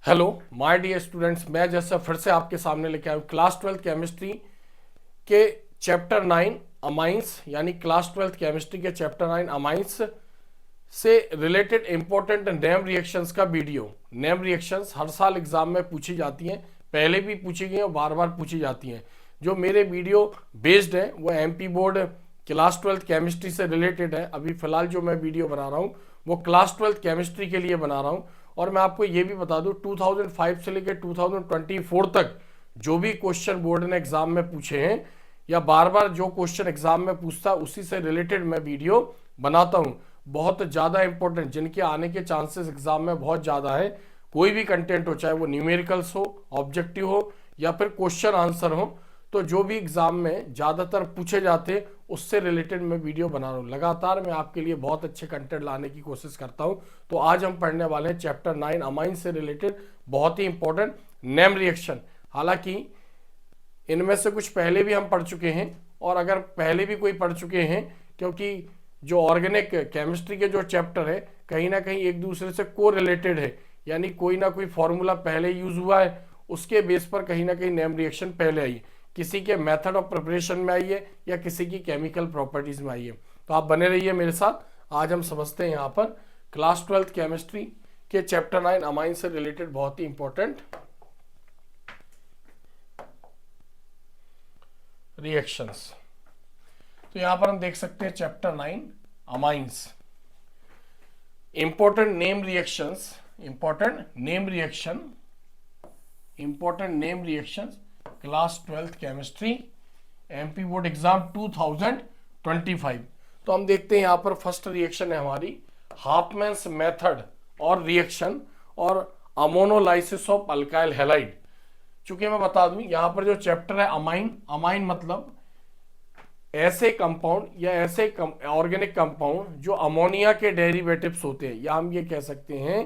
Hello my dear students, मैं जैसा फिर से आपके सामने लेके आया हूँ क्लास 12th केमिस्ट्री के चैप्टर 9 अमाइंस, यानी क्लास 12th केमिस्ट्री के चैप्टर 9 अमाइंस से रिलेटेड इंपॉर्टेंट नेम रिएक्शंस का वीडियो। नेम रिएक्शंस हर साल एग्जाम में पूछी जाती हैं, पहले भी पूछी गई और बार बार पूछी जाती हैं। जो मेरे वीडियो बेस्ड है वो MP board class 12th chemistry से रिलेटेड है। अभी फिलहाल जो मैं वीडियो बना रहा हूँ वो क्लास 12th केमिस्ट्री के लिए बना रहा हूँ। और मैं आपको ये भी बता दूं 2005 से लेकर 2024 तक जो भी क्वेश्चन बोर्ड ने एग्जाम में पूछे हैं या बार बार जो क्वेश्चन एग्जाम में पूछता है उसी से रिलेटेड मैं वीडियो बनाता हूं। बहुत ज़्यादा इंपॉर्टेंट, जिनके आने के चांसेस एग्जाम में बहुत ज़्यादा है। कोई भी कंटेंट हो, चाहे वो न्यूमेरिकल्स हो, ऑब्जेक्टिव हो या फिर क्वेश्चन आंसर हो, तो जो भी एग्जाम में ज़्यादातर पूछे जाते उससे रिलेटेड मैं वीडियो बना रहा हूँ। लगातार मैं आपके लिए बहुत अच्छे कंटेंट लाने की कोशिश करता हूँ। तो आज हम पढ़ने वाले हैं चैप्टर 9 अमाइन से रिलेटेड बहुत ही इंपॉर्टेंट नेम रिएक्शन। हालांकि इनमें से कुछ पहले भी हम पढ़ चुके हैं, और अगर पहले भी कोई पढ़ चुके हैं, क्योंकि जो ऑर्गेनिक केमिस्ट्री के जो चैप्टर है कहीं ना कहीं एक दूसरे से को रिलेटेड है, यानी कोई ना कोई फॉर्मूला पहले यूज हुआ है, उसके बेस पर कहीं ना कहीं नेम रिएक्शन पहले आई, किसी के मेथड ऑफ प्रिपरेशन में आई है या किसी की केमिकल प्रॉपर्टीज में आई है। तो आप बने रहिए मेरे साथ। आज हम समझते हैं यहाँ पर क्लास 12th केमिस्ट्री के चैप्टर 9 अमाइन से रिलेटेड बहुत ही इंपॉर्टेंट रिएक्शंस। तो यहां पर हम देख सकते हैं chapter 9 amines, important name reactions, important name reactions class 12th chemistry MP board exam 2025। तो हम देखते हैं यहां पर फर्स्ट रिएक्शन है हमारी हाफमैन्स मेथड और रिएक्शन और अमोनोलाइसिस ऑफ अल्काइल हैलाइड। चूंकि मैं बता दूं यहां पर जो चैप्टर है अमाइन मतलब ऐसे कंपाउंड या ऐसे ऑर्गेनिक कंपाउंड जो अमोनिया के डेरिवेटिव्स होते हैं, या हम ये कह सकते हैं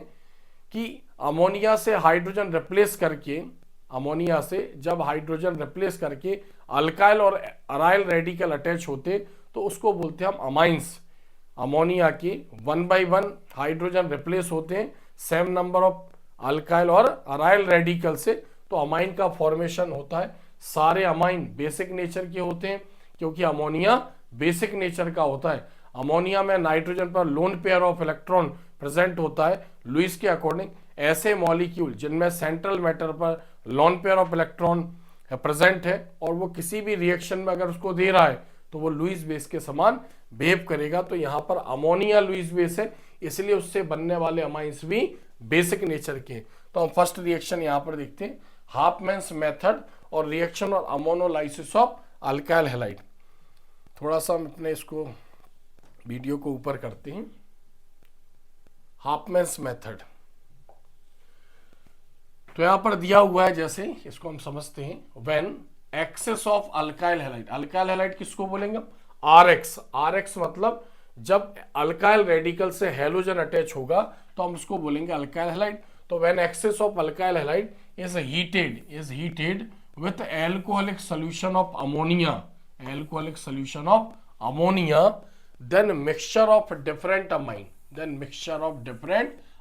कि अमोनिया से हाइड्रोजन रिप्लेस करके, अमोनिया से जब हाइड्रोजन रिप्लेस करके अल्काइल और अराइल रेडिकल अटैच होते तो उसको बोलते हैं हम अमाइंस। अमोनिया के 1 by 1 हाइड्रोजन रिप्लेस होते हैं सेम नंबर ऑफ अल्काइल और अराइल रेडिकल से, तो अमाइन का फॉर्मेशन होता है। सारे अमाइन बेसिक नेचर के होते हैं क्योंकि अमोनिया बेसिक नेचर का होता है। अमोनिया में नाइट्रोजन पर lone pair of electron present होता है। लुईस के अकॉर्डिंग ऐसे मॉलिक्यूल जिनमें सेंट्रल मैटर पर lone pair of electron present है और वो किसी भी रिएक्शन में अगर उसको दे रहा है तो वो लुईस बेस के समान बिहेव करेगा। तो यहाँ पर अमोनिया लुईस बेस है, इसलिए उससे बनने वाले अमाइंस भी बेसिक नेचर के। तो हम फर्स्ट रिएक्शन यहाँ पर देखते हैं, हाफमैन्स मेथड और रिएक्शन और अमोनोलाइसिस ऑफ अल्काइल हैलाइड। थोड़ा सा हम अपने इसको वीडियो को ऊपर करते हैं। हाफमैन्स मेथड तो यहां पर दिया हुआ है, जैसे इसको हम समझते हैं, when excess of alkyl halide, alkyl halide किसको बोलेंगे? आरएक्स। आरएक्स मतलब जब अल्काइल रेडिकल से हैलोजन अटैच होगा तो हम उसको बोलेंगे अल्काइल हैलाइड। तो when excess of alkyl halide is heated with alcoholic solution of ammonia, alcoholic solution of ammonia, then mixture of different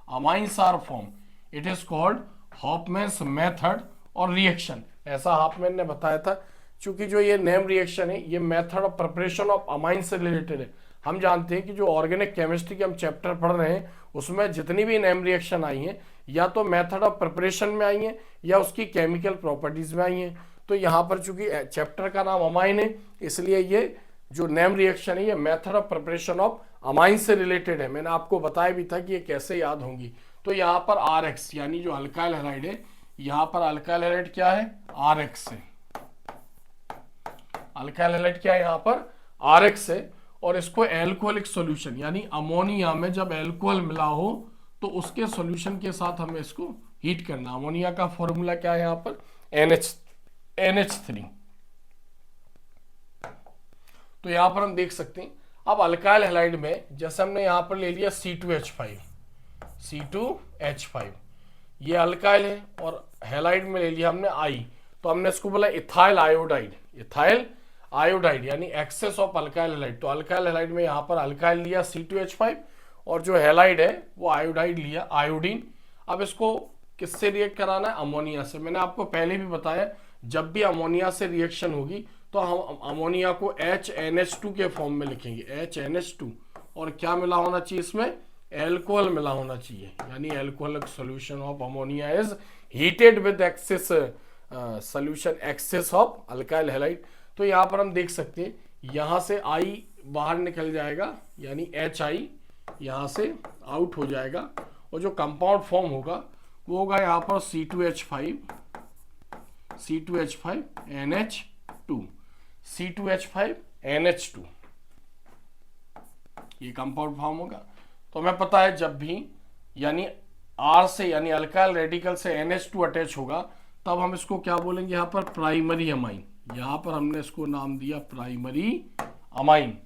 amines are formed. It is called Hofmann's method और reaction. ऐसा Hopman ने बताया था। चूंकि जो ये name reaction है ये method of preparation of amine से रिलेटेड है। हम जानते हैं कि जो ऑर्गेनिक केमिस्ट्री के हम चैप्टर पढ़ रहे हैं उसमें जितनी भी नेम रिएक्शन आई हैं या तो मेथड ऑफ प्रिपरेशन में आई हैं या उसकी केमिकल प्रॉपर्टीज में आई हैं। तो यहाँ पर चूंकि चैप्टर का नाम अमाइन है इसलिए ये जो नेम रिएक्शन है ये method of preparation of amine से रिलेटेड है। मैंने आपको बताया भी था कि ये कैसे याद होंगी। तो यहाँ पर आरएक्स यानी जो अल्काइल हैलाइड है, यहाँ पर अल्काइल हैलाइड क्या है? आरएक्स है। अल्काइल हैलाइड क्या है? यहाँ पर आरएक्स है। और इसको एल्कोहलिक सॉल्यूशन यानी अमोनिया में जब एल्कोहल मिला हो तो उसके सॉल्यूशन के साथ हमें इसको हीट करना। अमोनिया का फॉर्मूला क्या है? यहाँ पर NH3। तो यहां पर हम देख सकते हैं अब अल्काइल हैलाइड में जैसे हमने यहां पर ले लिया C2H5, ये अल्काइल है और हैलाइड में ले लिया हमने I, तो हमने इसको बोला इथाइल आयोडाइड यानी एक्सेस ऑफ अल्काइल हैलाइड। तो अल्काइल हैलाइड में यहां पर अल्काइल लिया C2H5 और जो हैलाइड है वो आयोडाइड लिया, आयोडीन। अब इसको किससे रिएक्ट कराना है? अमोनिया से। मैंने आपको पहले भी बताया जब भी अमोनिया से रिएक्शन होगी तो हम अमोनिया को HNH2 के फॉर्म में लिखेंगे, HNH2, और क्या मिला होना चाहिए इसमें? एल्कोहल मिला होना चाहिए, यानी alcoholic solution of ammonia is heated with excess solution excess of alkyl halide. तो यहाँ पर हम देख सकते हैं यहाँ से I बाहर निकल जाएगा, यानी HI यहाँ से आउट हो जाएगा, और जो कंपाउंड फॉर्म होगा वो होगा यहाँ पर C2H5 NH2, C2H5 NH2, ये कंपाउंड फॉर्म होगा। तो हमें पता है जब भी यानी R से यानी अल्काइल रेडिकल से NH2 अटैच होगा तब हम इसको क्या बोलेंगे? यहाँ पर प्राइमरी अमाइन। यहाँ पर हमने इसको नाम दिया प्राइमरी अमाइन।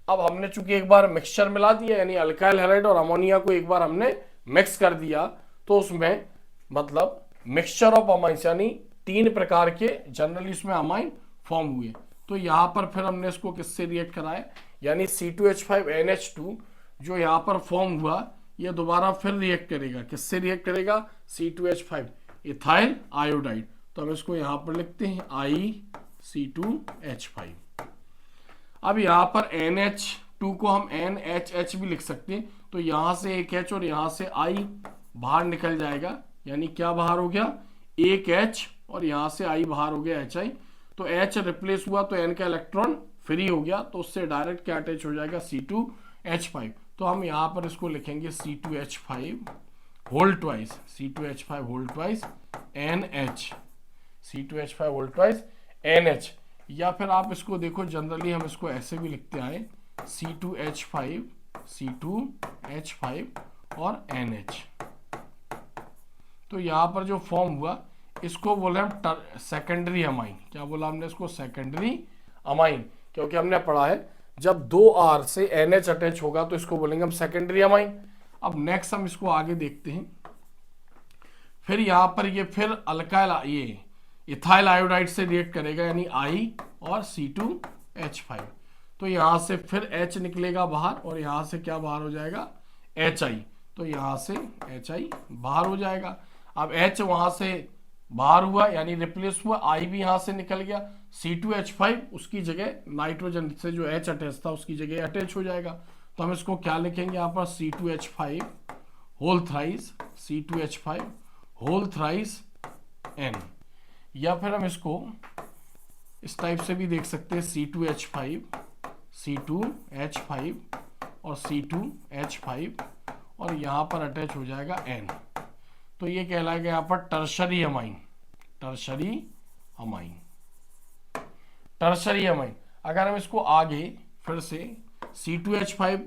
अब हमने चूंकि एक बार मिक्सचर मिला दिया, यानी अल्काइल हैलाइड और अमोनिया को एक बार हमने मिक्स कर दिया, तो उसमें मतलब मिक्सचर ऑफ अमाइंस यानी 3 प्रकार के जनरली इसमें अमाइन फॉर्म हुए। तो यहाँ पर फिर हमने इसको किससे रिएक्ट कराया? यानी C2H5 NH2 जो यहाँ पर फॉर्म हुआ ये दोबारा फिर रिएक्ट करेगा। किससे रिएक्ट करेगा? C2H5 ethyl iodide. तो हम इसको यहाँ पर लिखते हैं IC2H5। अब यहाँ पर NH2 को हम NHH भी लिख सकते हैं। तो यहाँ से एक H और यहाँ से I बाहर निकल जाएगा, यानी क्या बाहर हो गया? एक H और यहाँ से I बाहर हो गया HI। तो H रिप्लेस हुआ तो N का इलेक्ट्रॉन फ्री हो गया, तो उससे डायरेक्ट क्या अटैच हो जाएगा? C2H5। तो हम यहाँ पर इसको लिखेंगे C2H5 whole twice, C2H5 whole twice NH, C2H5 whole twice NH। या फिर आप इसको देखो जनरली हम इसको ऐसे भी लिखते आए C2H5 और NH। तो यहाँ पर जो फॉर्म हुआ इसको बोले हम सेकेंडरी अमाइन। क्या बोला हमने इसको? सेकेंडरी अमाइन, क्योंकि हमने पढ़ा है जब 2R से NH अटैच होगा तो इसको बोलेंगे हम सेकेंडरी अमाइन। अब नेक्स्ट हम इसको आगे देखते हैं। फिर यहाँ पर ये फिर अल्काइल ये इथाइल आयोडाइड से रिएक्ट करेगा, यानी I और C2H5। तो यहाँ से फिर H निकलेगा बाहर और यहाँ से क्या बाहर हो जाएगा? HI। तो यहाँ से HI बाहर हो जाएगा। अब H वहाँ से बाहर हुआ यानी रिप्लेस हुआ, I भी यहाँ से निकल गया, C2H5 उसकी जगह नाइट्रोजन से जो H अटैच था उसकी जगह अटैच हो जाएगा। तो हम इसको क्या लिखेंगे यहाँ पर? C2H5 whole thrice, C2H5 whole thrice N। या फिर हम इसको इस टाइप से भी देख सकते हैं C2H5 और C2H5 और यहाँ पर अटैच हो जाएगा N। तो ये कहलाएगा यहाँ पर tertiary amine, tertiary amine, tertiary amine. अगर हम इसको आगे फिर से C2H5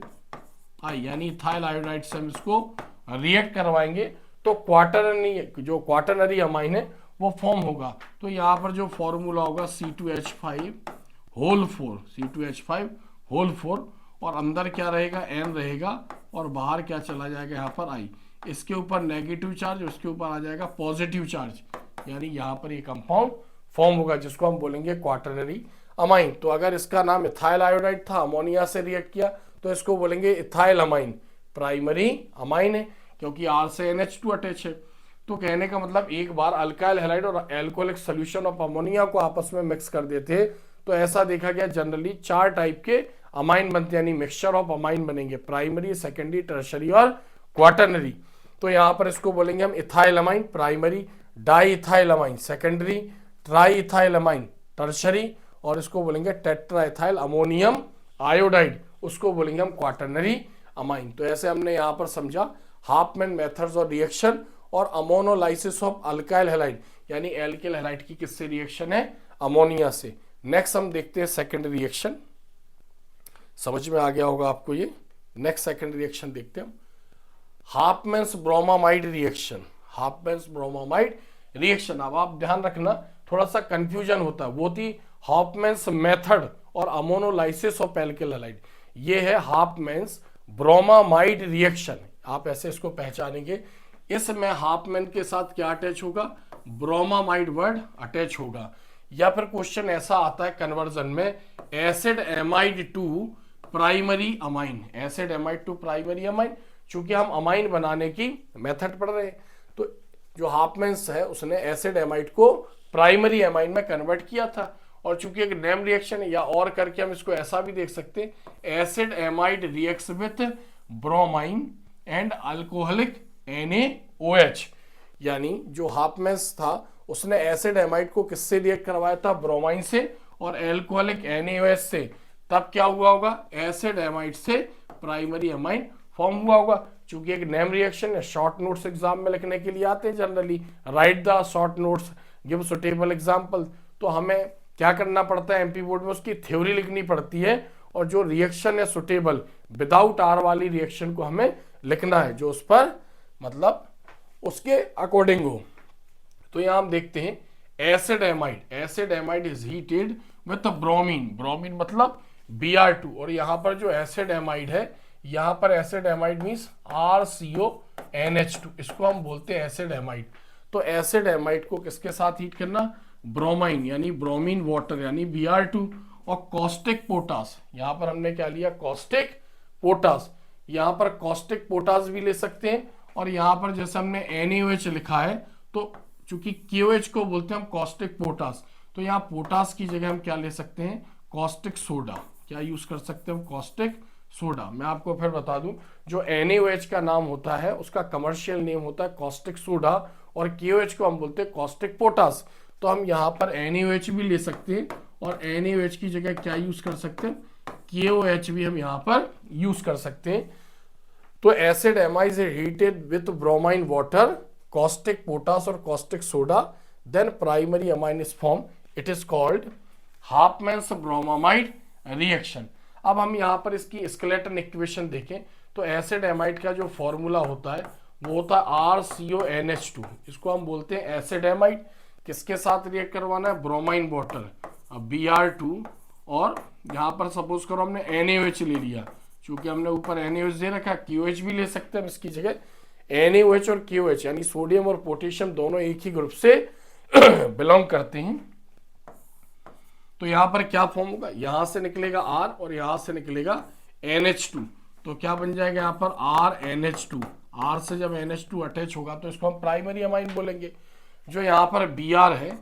यानी इथाइल आयोडाइड से हम इसको रिएक्ट करवाएंगे तो क्वाटरनरी, जो क्वाटरनरी अमाइन है वो फॉर्म होगा। तो यहाँ पर जो फॉर्मूला होगा C2H5 होल 4, C2H5 होल 4, और अंदर क्या रहेगा? N रहेगा, और बाहर क्या चला जाएगा? यहाँ पर I। इसके ऊपर नेगेटिव चार्ज, उसके ऊपर आ जाएगा पॉजिटिव चार्ज, यानी यहाँ पर ये कंपाउंड फॉर्म होगा जिसको हम बोलेंगे क्वाटरनरी अमाइन। तो अगर इसका नाम इथाइल आयोडाइड था, अमोनिया से रिएक्ट किया, तो इसको बोलेंगे इथाइल अमाइन, प्राइमरी अमाइन है, क्योंकि R से NH2 अटैच है। तो कहने का मतलब एक बार अल्काइल हैलाइड और एल्कोहलिक सॉल्यूशन ऑफ अमोनिया को आपस में मिक्स कर देते हैं तो ऐसा देखा गया जनरली 4 टाइप के अमाइन बनते हैं, यानी मिक्सचर ऑफ अमाइन बनेंगे, प्राइमरी, सेकेंडरी, टर्शरी और क्वाटरनरी। तो यहाँ पर इसको बोलेंगे हम ethyl amine primary, di ethyl amine secondary, try ethyl amine tertiary, और इसको बोलेंगे टेट्रा इथाइल अमोनियम आयोडाइड, उसको बोलेंगे हम क्वाटरनरी अमाइन। तो ऐसे हमने यहाँ पर समझा हाफमैन मेथड्स और रिएक्शन और अमोनोलाइसिस ऑफ अल्काइल हैलाइड, यानी एल्किल हैलाइड की किससे रिएक्शन है? अमोनिया से। नेक्स्ट हम देखते हैं सेकेंड रिएक्शन। समझ में आ गया होगा आपको ये। नेक्स्ट सेकेंड रिएक्शन देखते हैं हम, हाफमैन्स ब्रोमामाइड रिएक्शन। हाफमैन्स ब्रोमामाइड रिएक्शन, अब आप ध्यान रखना थोड़ा सा कंफ्यूजन होता है, वो थी हाफमैन्स मेथड और अमोनोलाइसिस ऑफ एल्किल हैलाइड। ये है हाफमैन्स ब्रोमामाइड रिएक्शन, आप ऐसे इसको पहचानेंगे। इसमें हाफमैन के साथ क्या अटैच होगा? ब्रोमामाइड वर्ड अटैच होगा। या फिर क्वेश्चन ऐसा आता है कन्वर्जन में, acid amide to primary amine, acid amide to primary amine. चूंकि हम अमाइन बनाने की मेथड पढ़ रहे हैं तो जो हाफमैन्स है उसने एसिड एमाइड को प्राइमरी एमाइन में कन्वर्ट किया था। और चूंकि एक नेम रिएक्शन है, या और करके हम इसको ऐसा भी देख सकते हैं, acid amide reacts with bromine and alcoholic NaOH। यानी जो हाफमैन्स था उसने एसिड एमाइड को किससे रिएक्ट करवाया था? ब्रोमाइन से और एल्कोहलिक NaOH से। तब क्या हुआ होगा? एसिड एमाइड से प्राइमरी एमाइन फॉर्म हुआ होगा। चूंकि एक नेम रिएक्शन है, शॉर्ट नोट्स एग्जाम में लिखने के लिए आते हैं generally, right the short notes, give suitable example. तो हमें क्या करना पड़ता है एमपी बोर्ड में? उसकी थ्योरी लिखनी पड़ती है, और जो रिएक्शन है सुटेबल विदाउट आर वाली रिएक्शन को हमें लिखना है, जो उस पर मतलब उसके अकॉर्डिंग हो। तो यहां हम देखते हैं acid amide is heated with bromine, bromine मतलब Br2, और यहां पर जो एसिड एमाइड है, यहां पर एसिड एमाइड मींस RCONH2, इसको हम बोलते हैं एसिड एमाइड। तो एसिड एमाइड को किसके साथ हीट करना? ब्रोमाइन यानी ब्रोमीन वाटर यानी Br2, और कॉस्टिक पोटास, यहां पर हमने क्या लिया? Caustic potash. यहां पर कॉस्टिक पोटास भी ले सकते हैं, और यहां पर जैसे हमने NaOH लिखा है, तो चूंकि KOH को बोलते हैं हम कॉस्टिक पोटास, तो यहाँ पोटास की जगह हम क्या ले सकते हैं? Caustic soda. क्या यूज कर सकते हैं? Caustic soda. मैं आपको फिर बता दूं, जो NaOH का नाम होता है उसका कमर्शियल नेम होता है कॉस्टिक सोडा, और KOH को हम बोलते हैं कॉस्टिक पोटास। तो हम यहाँ पर NaOH भी ले सकते हैं, और NaOH की जगह क्या यूज कर सकते हैं? KOH भी हम यहाँ पर यूज कर सकते हैं। तो acid amide is heated with bromine water, caustic potash और caustic soda, then primary amine is form, it is called Hofmann's bromamide reaction. अब हम यहाँ पर इसकी स्केलेटन इक्वेशन देखें, तो एसिड एमाइड का जो फॉर्मूला होता है वो होता है RCONH2, इसको हम बोलते हैं एसिड एमाइड। किसके साथ रिएक्ट करवाना है? ब्रोमाइन वाटर Br2, और यहाँ पर सपोज करो हमने NaOH ले लिया, चूंकि हमने ऊपर NaOH दे रखा, KOH भी ले सकते हैं इसकी जगह। NaOH और KOH यानी सोडियम और पोटेशियम दोनों एक ही ग्रुप से बिलोंग करते हैं। तो यहां पर क्या फॉर्म होगा? यहां से निकलेगा R और यहां से निकलेगा NH2, तो क्या बन जाएगा यहाँ पर? RNH2। R से जब NH2 अटैच होगा तो इसको हम प्राइमरी अमाइन बोलेंगे। जो यहाँ पर Br है,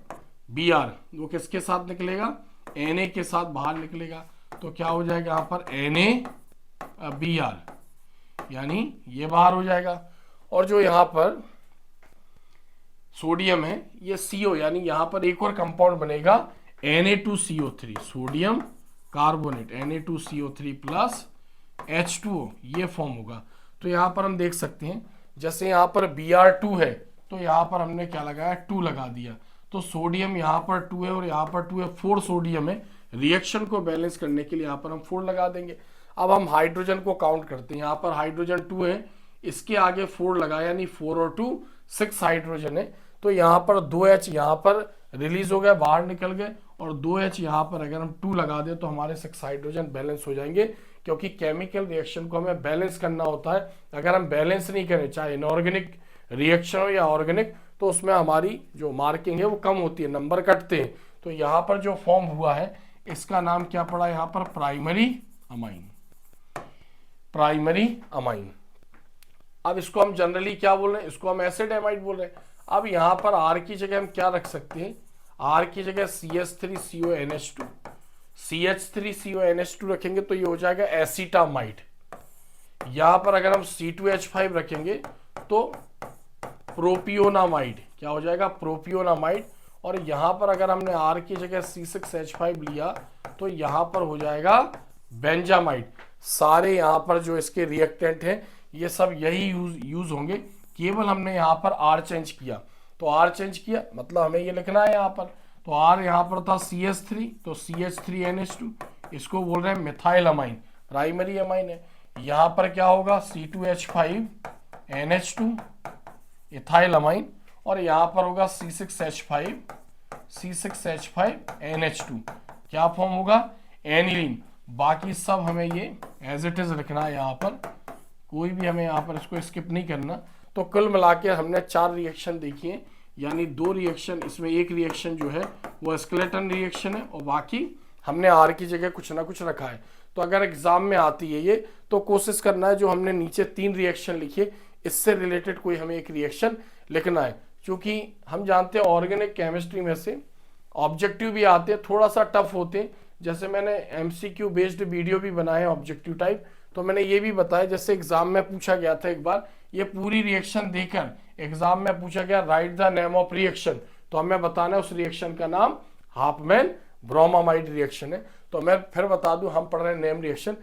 Br वो किसके साथ निकलेगा? Na के साथ बाहर निकलेगा, तो क्या हो जाएगा यहाँ पर? NaBr, यानी ये बाहर हो जाएगा। और जो यहाँ पर सोडियम है, ये CO, यानी यहाँ पर एक और कंपाउंड बनेगा Na2CO3, sodium carbonate, Na2CO3 plus H2O, ये फॉर्म होगा। तो यहाँ पर हम देख सकते हैं, जैसे यहाँ पर Br2 है, तो यहाँ पर हमने क्या लगाया? 2 लगा दिया, तो सोडियम यहाँ पर 2 है और यहाँ पर 2 है, 4 सोडियम है। रिएक्शन को बैलेंस करने के लिए यहाँ पर हम 4 लगा देंगे। अब हम हाइड्रोजन को काउंट करते हैं, यहाँ पर हाइड्रोजन 2 है, इसके आगे 4 लगाया, यानी 4 और 2 6 हाइड्रोजन है। तो यहाँ पर 2H यहाँ पर रिलीज हो गए, बाहर निकल गए, और 2H यहाँ पर अगर हम 2 लगा दें तो हमारे 6 हाइड्रोजन बैलेंस हो जाएंगे, क्योंकि केमिकल रिएक्शन को हमें बैलेंस करना होता है। अगर हम बैलेंस नहीं करें, चाहे इनऑर्गेनिक रिएक्शन हो या ऑर्गेनिक, तो उसमें हमारी जो मार्किंग है वो कम होती है, नंबर कटते हैं। तो यहाँ पर जो फॉर्म हुआ है इसका नाम क्या पड़ा? यहाँ पर प्राइमरी अमाइन, प्राइमरी अमाइन। अब इसको हम जनरली क्या बोल रहे हैं? इसको हम एसिड एमाइड बोल रहे हैं। अब यहाँ पर R की जगह हम क्या रख सकते हैं? R की जगह CH3CONH2, CH3CONH2 रखेंगे तो ये हो जाएगा एसीटामाइड। यहाँ पर अगर हम C2H5 रखेंगे तो प्रोपियोनामाइड, क्या हो जाएगा? प्रोपियोनामाइड। और यहाँ पर अगर हमने R की जगह C6H5 लिया तो यहाँ पर हो जाएगा बेंजामाइड। सारे यहाँ पर जो इसके रिएक्टेंट हैं ये सब यही यूज होंगे, केवल हमने यहाँ पर R चेंज किया। तो R चेंज किया मतलब हमें ये लिखना है यहाँ पर, तो R यहाँ पर था CH3, तो CH3NH2, इसको बोल रहे हैं मिथाइल अमाइन, प्राइमरी अमाइन है। यहाँ पर क्या होगा? C2H5NH2 इथाइल अमाइन, और यहाँ पर होगा C6H5NH2, क्या फॉर्म होगा? एनिलीन। बाकी सब हमें ये एज इट इज लिखना है, यहाँ पर कोई भी हमें यहाँ पर इसको स्किप नहीं करना। तो कुल मिला के हमने 4 रिएक्शन देखी हैं, यानी 2 रिएक्शन, इसमें एक रिएक्शन जो है वो स्केलेटन रिएक्शन है, और बाकी हमने R की जगह कुछ ना कुछ रखा है। तो अगर एग्जाम में आती है ये, तो कोशिश करना है जो हमने नीचे 3 रिएक्शन लिखी है इससे रिलेटेड कोई हमें एक रिएक्शन लिखना है। क्योंकि हम जानते हैं ऑर्गेनिक केमिस्ट्री में से ऑब्जेक्टिव भी आते हैं, थोड़ा सा टफ होते हैं। जैसे मैंने एमसीक्यू बेस्ड वीडियो भी बनाए ऑब्जेक्टिव टाइप, तो मैंने ये भी बताया, जैसे एग्जाम में पूछा गया था एक बार, ये पूरी रिएक्शन देकर एग्जाम में पूछा गया right the name of reaction, तो हमें बताना है उस रिएक्शन का नाम हाफमैन ब्रोमामाइड रिएक्शन है। तो मैं फिर बता दूं, हम पढ़ रहे हैं नेम रिएक्शन,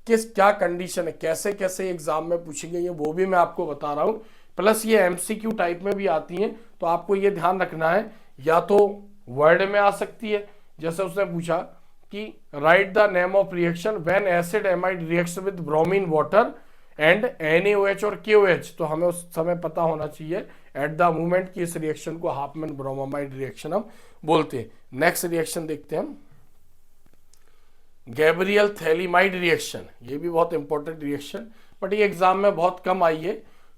किस क्या कंडीशन है, कैसे कैसे एग्जाम में पूछी गई है वो भी मैं आपको बता रहा हूँ। प्लस ये एमसीक्यू टाइप में भी आती हैं, तो आपको ये ध्यान रखना है, या तो वर्ड में आ सकती है, जैसे उसने पूछा कि right the name of reaction when acid amide reacts with bromine water and NaOH और KOH, तो हमें उस समय पता होना चाहिए एट द मोमेंट कि इस रिएक्शन को हाफमैन ब्रोमामाइड रिएक्शन हम बोलते हैं। नेक्स्ट रिएक्शन देखते हैं हम, गैब्रियल थैलीमाइड रिएक्शन। ये भी बहुत इंपॉर्टेंट रिएक्शन, बट ये एग्जाम में बहुत कम आई है,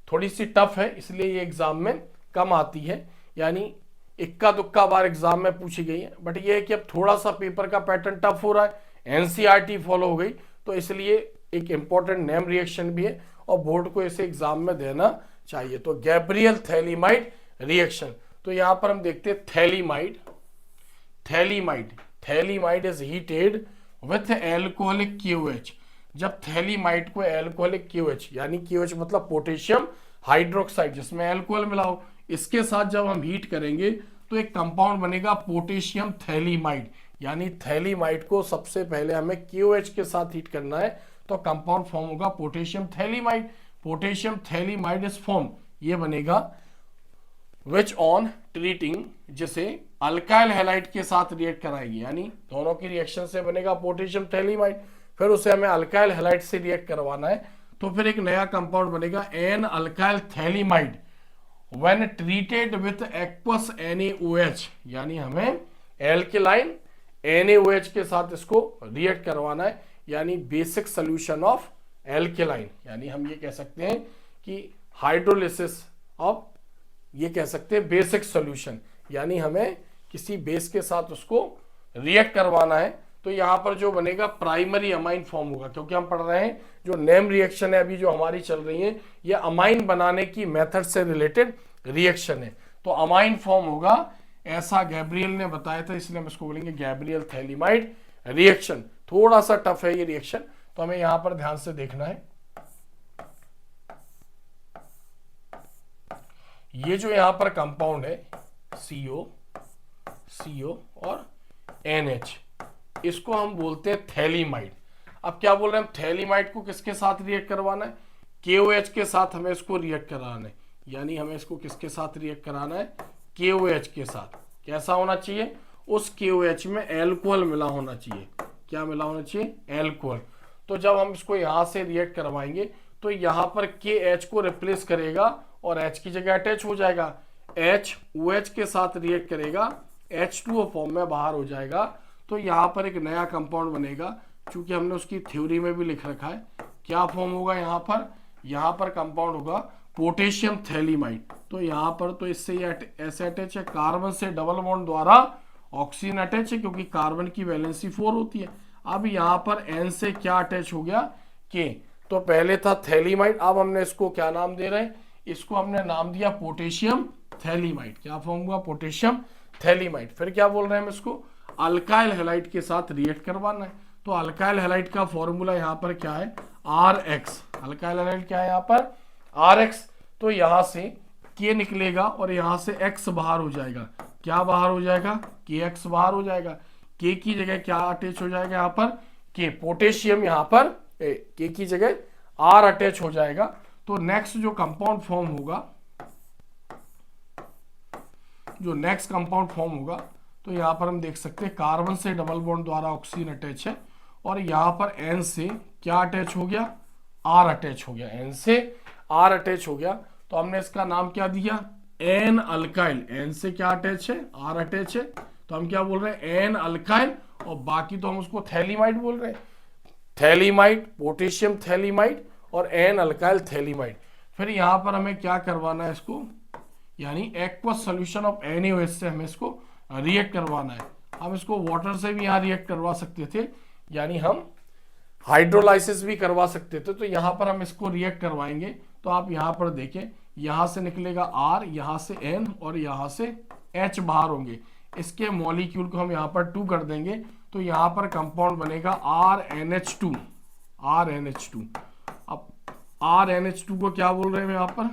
थोड़ी सी टफ है, इसलिए ये एग्जाम में कम आती है, यानी इक्का दुक्का बार एग्जाम में पूछी गई है। बट ये है कि अब थोड़ा सा पेपर का पैटर्न टफ हो रहा है, एनसीईआरटी फॉलो हो गई, तो इसलिए एक इंपॉर्टेंट नेम रिएक्शन भी है और बोर्ड को इसे एग्जाम में देना चाहिए। तो गैब्रियल थैलीमाइड रिएक्शन, तो यहां पर हम देखते हैं phthalimide, phthalimide is heated with alcoholic KOH। जब थैलीमाइड को एल्कोहलिक KOH, यानी KOH मतलब पोटेशियम हाइड्रोक्साइड जिसमें एल्कोहल मिला हो, इसके साथ जब हम हीट करेंगे तो एक कंपाउंड बनेगा पोटेशियम थैलीमाइड। यानी थैलीमाइड को सबसे पहले हमें KOH के साथ हीट करना है, तो कंपाउंड फॉर्म होगा potassium phthalimide. Potassium phthalimide is form, ये बनेगा विच ऑन ट्रीटिंग, जिसे अल्काइल हैलाइड के साथ रिएक्ट कराएगी, यानी दोनों की रिएक्शन से बनेगा पोटेशियम थैलीमाइड, फिर उसे हमें अल्काइल हैलाइड से रिएक्ट करवाना है, तो फिर एक नया कंपाउंड बनेगा N alkyl phthalimide when treated with aqueous NaOH, यानी हमें एल्केलाइन NaOH के साथ इसको रिएक्ट करवाना है, यानी बेसिक सोल्यूशन ऑफ एल्केलाइन, यानी हम ये कह सकते हैं कि हाइड्रोलिसिस ऑफ, ये कह सकते हैं बेसिक सोल्यूशन, यानी हमें किसी बेस के साथ उसको रिएक्ट करवाना है। तो यहां पर जो बनेगा प्राइमरी अमाइन फॉर्म होगा, क्योंकि हम पढ़ रहे हैं जो नेम रिएक्शन है अभी जो हमारी चल रही है, ये अमाइन बनाने की मेथड से रिलेटेड रिएक्शन है, तो अमाइन फॉर्म होगा, ऐसा गैब्रियल ने बताया था, इसलिए हम इसको बोलेंगे गैब्रियल थैलीमाइड रिएक्शन। थोड़ा सा टफ है ये रिएक्शन, तो हमें यहां पर ध्यान से देखना है। ये जो यहां पर कंपाउंड है CO और NH, इसको हम बोलते हैं थैलीमाइड। अब क्या बोल रहे हैं हम, थैलीमाइड को किसके साथ रिएक्ट करवाना है, KOH के साथ हमें इसको रिएक्ट कराना है, यानी हमें इसको किसके साथ रिएक्ट कराना है, KOH के साथ। कैसा होना चाहिए, उस KOH में एल्कोहल मिला होना चाहिए, क्या मिला होना चाहिए, एल्कोहल। तो जब हम इसको यहां से रिएक्ट करवाएंगे तो यहां पर KH को रिप्लेस करेगा और H की जगह अटैच हो जाएगा, H OH के साथ रिएक्ट करेगा, H2O फॉर्म में बाहर हो जाएगा, तो यहां पर एक नया कंपाउंड बनेगा, क्योंकि हमने उसकी थ्योरी में भी लिख रखा है, क्या फॉर्म होगा यहां पर कंपाउंड होगा पोटेशियम थैलीमाइड। तो यहां पर तो इससे ये ऐसे अटैच है, कार्बन से डबल बॉन्ड द्वारा ऑक्सीजन अटैच है, क्योंकि कार्बन की वैलेंसी 4 होती है। अब यहां पर N से क्या अटैच हो गया, K। तो पहले था थैलीमाइड, अब हमने इसको क्या नाम दे रहे हैं, इसको हमने नाम दिया पोटेशियम थैलीमाइड। क्या फॉर्म हुआ, पोटेशियम थैलीमाइड। फिर क्या बोल रहे हैं हम, इसको अल्काइल हैलाइड के साथ रिएक्ट करवाना है, तो अल्काइल हैलाइड का फॉर्मूला यहां पर क्या है, RX। अल्काइल हैलाइड क्या है यहां पर, RX। तो यहां से K निकलेगा और यहां से X बाहर हो जाएगा, क्या बाहर हो जाएगा, KX बाहर हो जाएगा, K की जगह क्या अटैच हो जाएगा यहां पर, K पोटेशियम, यहां पर K की जगह R अटैच हो जाएगा। तो नेक्स्ट जो कंपाउंड फॉर्म होगा, तो यहां पर हम देख सकते हैं कार्बन से डबल बॉन्ड द्वारा ऑक्सीजन अटैच है, और यहां पर N से क्या अटैच हो गया, R अटैच हो गया, N से R अटैच हो गया। तो हमने इसका नाम क्या दिया, N अल्काइल। N से क्या अटैच है, R अटैच है, तो हम क्या बोल रहे हैं, N अल्काइल, और बाकी तो हम उसको थैलीमाइड बोल रहे हैं, थैलीमाइड, पोटेशियम थैलीमाइड और N अल्काइल थैलीमाइड। फिर यहां पर हमें क्या करवाना है इसको, यानी एक्वस सॉल्यूशन ऑफ NaOH से हमें इसको रिएक्ट करवाना है। हम इसको वाटर से भी यहां रिएक्ट करवा सकते थे, यानी हम हाइड्रोलाइसिस भी करवा सकते थे। तो यहां पर हम इसको रिएक्ट करवाएंगे, तो आप यहां पर देखें, यहां से निकलेगा R, यहां से N और यहां से H बाहर होंगे। इसके मॉलिक्यूल को हम यहां पर 2 कर देंगे तो यहां पर कंपाउंड बनेगा RNH2। RNH2। अब RNH2 को क्या बोल रहे हैं यहां पर?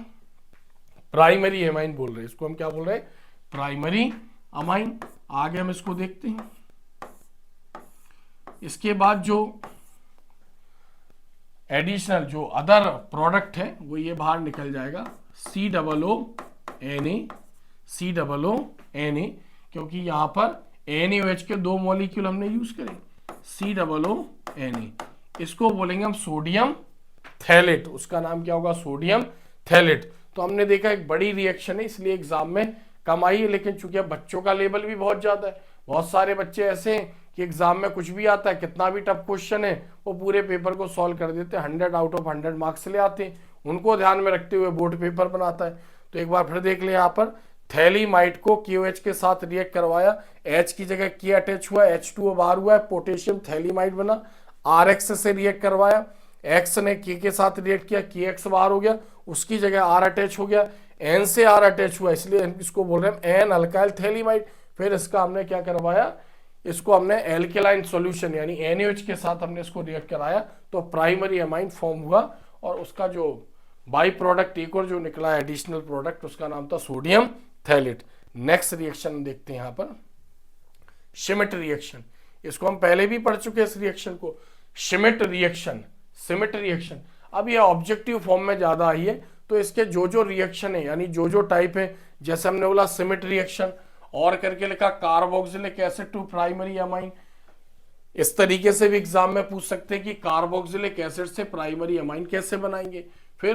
प्राइमरी एमाइन बोल रहे हैं। इसको हम क्या बोल रहे हैं? Primary amine. आगे हम इसको देखते हैं। इसके बाद जो एडिशनल जो अदर प्रोडक्ट है वो ये बाहर निकल जाएगा, COONA, क्योंकि यहां पर NaOH के 2 मॉलिक्यूल हमने यूज करे, COONA। इसको बोलेंगे हम सोडियम थैलेट। उसका नाम क्या होगा? Sodium phthalate. तो हमने देखा एक बड़ी रिएक्शन है, इसलिए एग्जाम में कम आई है, लेकिन चूंकि बच्चों का लेवल भी बहुत ज्यादा है, बहुत सारे बच्चे ऐसे हैं कि एग्जाम में कुछ भी आता है, कितना भी टफ क्वेश्चन है वो पूरे पेपर को सॉल्व कर देते हैं, 100 आउट ऑफ 100 मार्क्स ले आते हैं। उनको ध्यान में रखते हुए बोर्ड पेपर बनाता है। तो एक बार फिर देख ले, यहाँ पर थैलीमाइड को KOH के साथ रिएक्ट करवाया, H की जगह K अटैच हुआ, H2O बाहर हुआ है, पोटेशियम थैलीमाइड बना। RX से रिएक्ट करवाया, X ने K के साथ रिएक्ट किया, KX बाहर हो गया, उसकी जगह R अटैच हो गया, N से R अटैच हुआ, इसलिए इसको बोल रहे हैं N अल्काइल थैलीमाइड। फिर इसका हमने क्या करवाया? इसको हमने एल्केलाइन सॉल्यूशन यानी NaOH के साथ हमने इसको रिएक्ट कराया, तो प्राइमरी अमाइन फॉर्म हुआ। और उसका जो बाई प्रोडक्ट एक और जो निकला एडिशनल प्रोडक्ट, उसका नाम था सोडियम थैलेट। नेक्स्ट रिएक्शन देखते हैं यहाँ पर, श्मिट रिएक्शन। इसको हम पहले भी पढ़ चुके हैं इस रिएक्शन को, श्मिट रिएक्शन। अब यह ऑब्जेक्टिव फॉर्म में ज्यादा आई है, तो इसके जो जो रिएक्शन है यानी जो जो टाइप है, जैसे हमने बोला श्मिट रिएक्शन, और करके लिखा carboxylic acid to primary amine. इस तरीके से भी एग्जाम में पूछ सकते हैं कि कार्बोक्सिलिक एसिड से प्राइमरी अमाइन कैसे बनाएंगे। फिर